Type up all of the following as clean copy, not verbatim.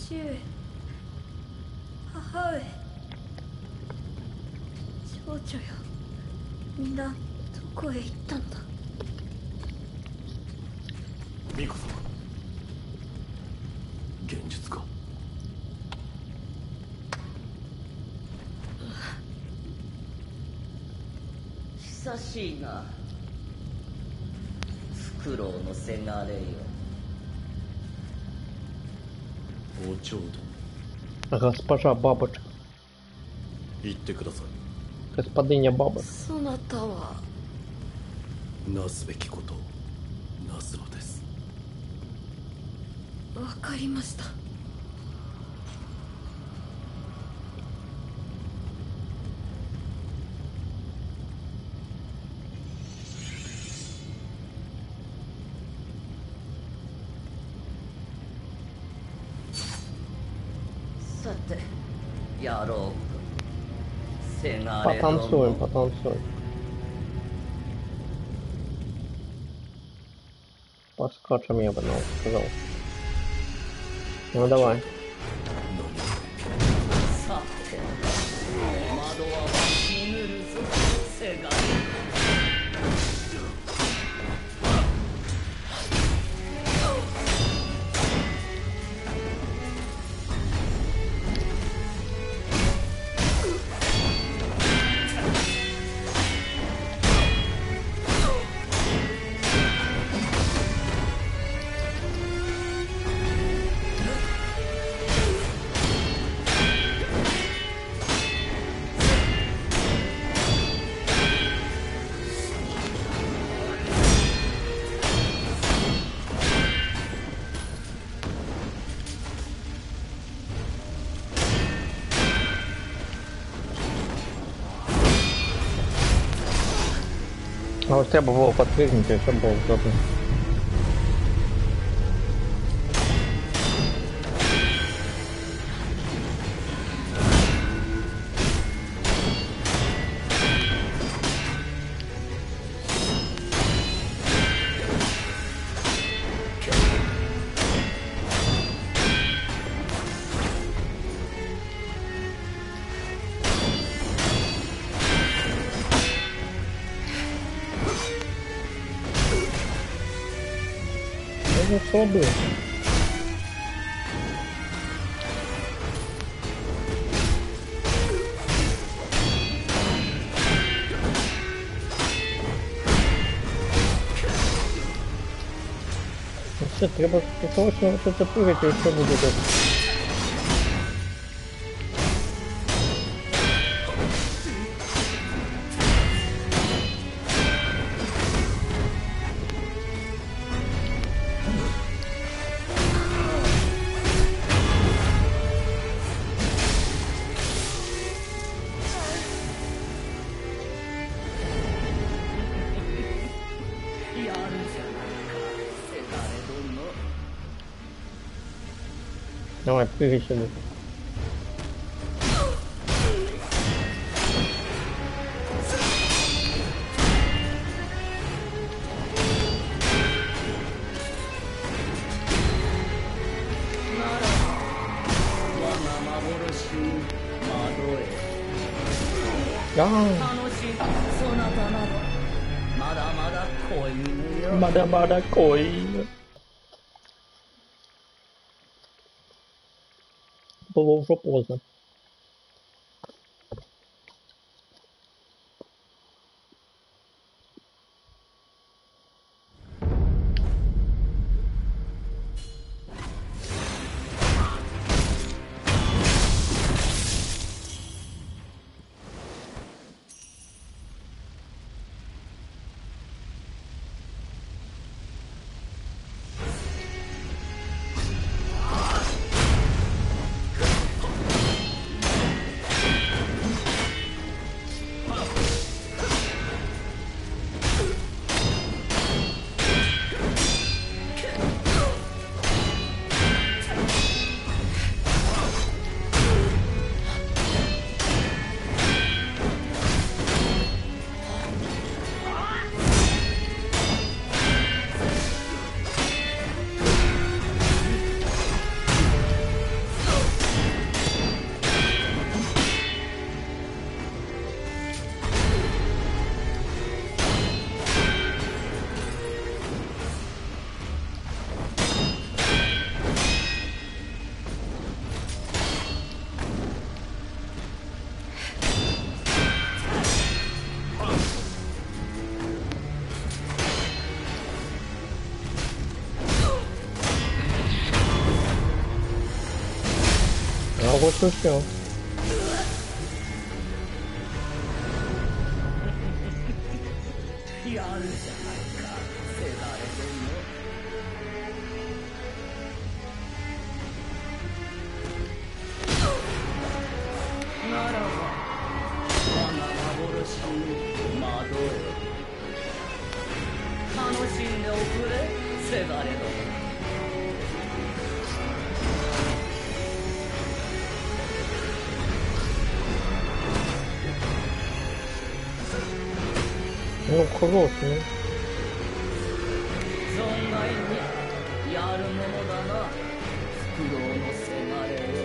父上、母上、少女よ、みんなどこへ行ったんだ。ミコ様、現実か。久しいな、フクロウのせがれよ。おちょうど Госпожа бабочка. 言ってください。 Господиня баба. そなたは。なすべきことをなすのです。わかりました。さて、やろうか。せがれ Потанцуем, 殿。 потанцуем. Поскачем, я бы сказал. Ну давай. さて、窓は見ぬるぞ、せがれ。А вот я бы его подпрыгнуть, еще было удобно. Ну что было? Все, треба срочно вот это прыгать, и все будет это. Давай, прыгай сюда. Мада-мада кой. Было уже поздно. 먹어주시오. やるじゃないか、せだれ殿。ならば我が幻に惑え。楽しんでおくれ、せだれ殿。もう小僧ですね。存外にやるものだな、フクロウのせがれよ。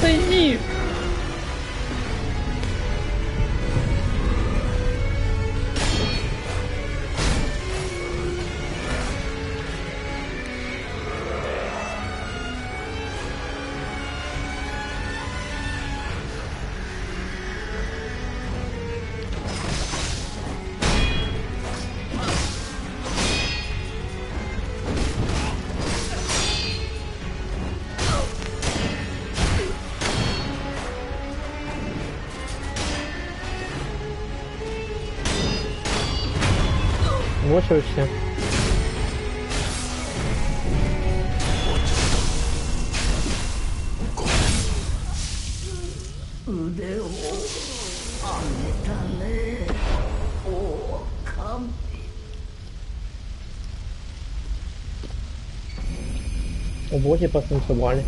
痛い。もしもし。腕を上げたね、お神。Обои потанцевали.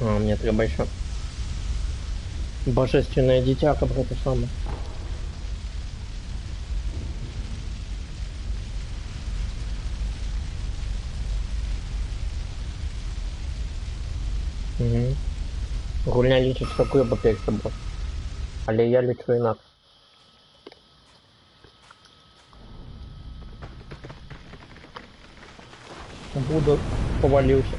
Мне треба еще божественное дитя, как это самое. Угу. Гульня лічить таку бабек собою. Але я лічу інакше. Буду повалився.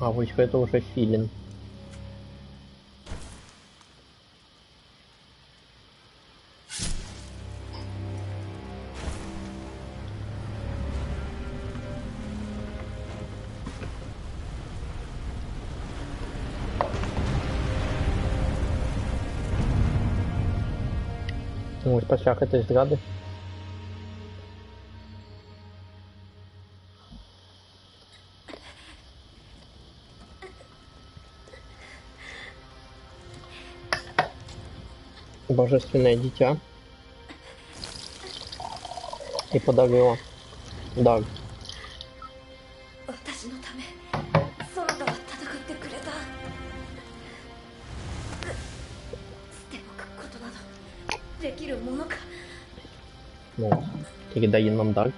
А вот это уже филин. Ось пошляк этой зрады. Божественное дитя. И подавила. Да. 私のためそなたは戦ってくれた。捨ておくことなどできるものか。Ну, передай нам дар.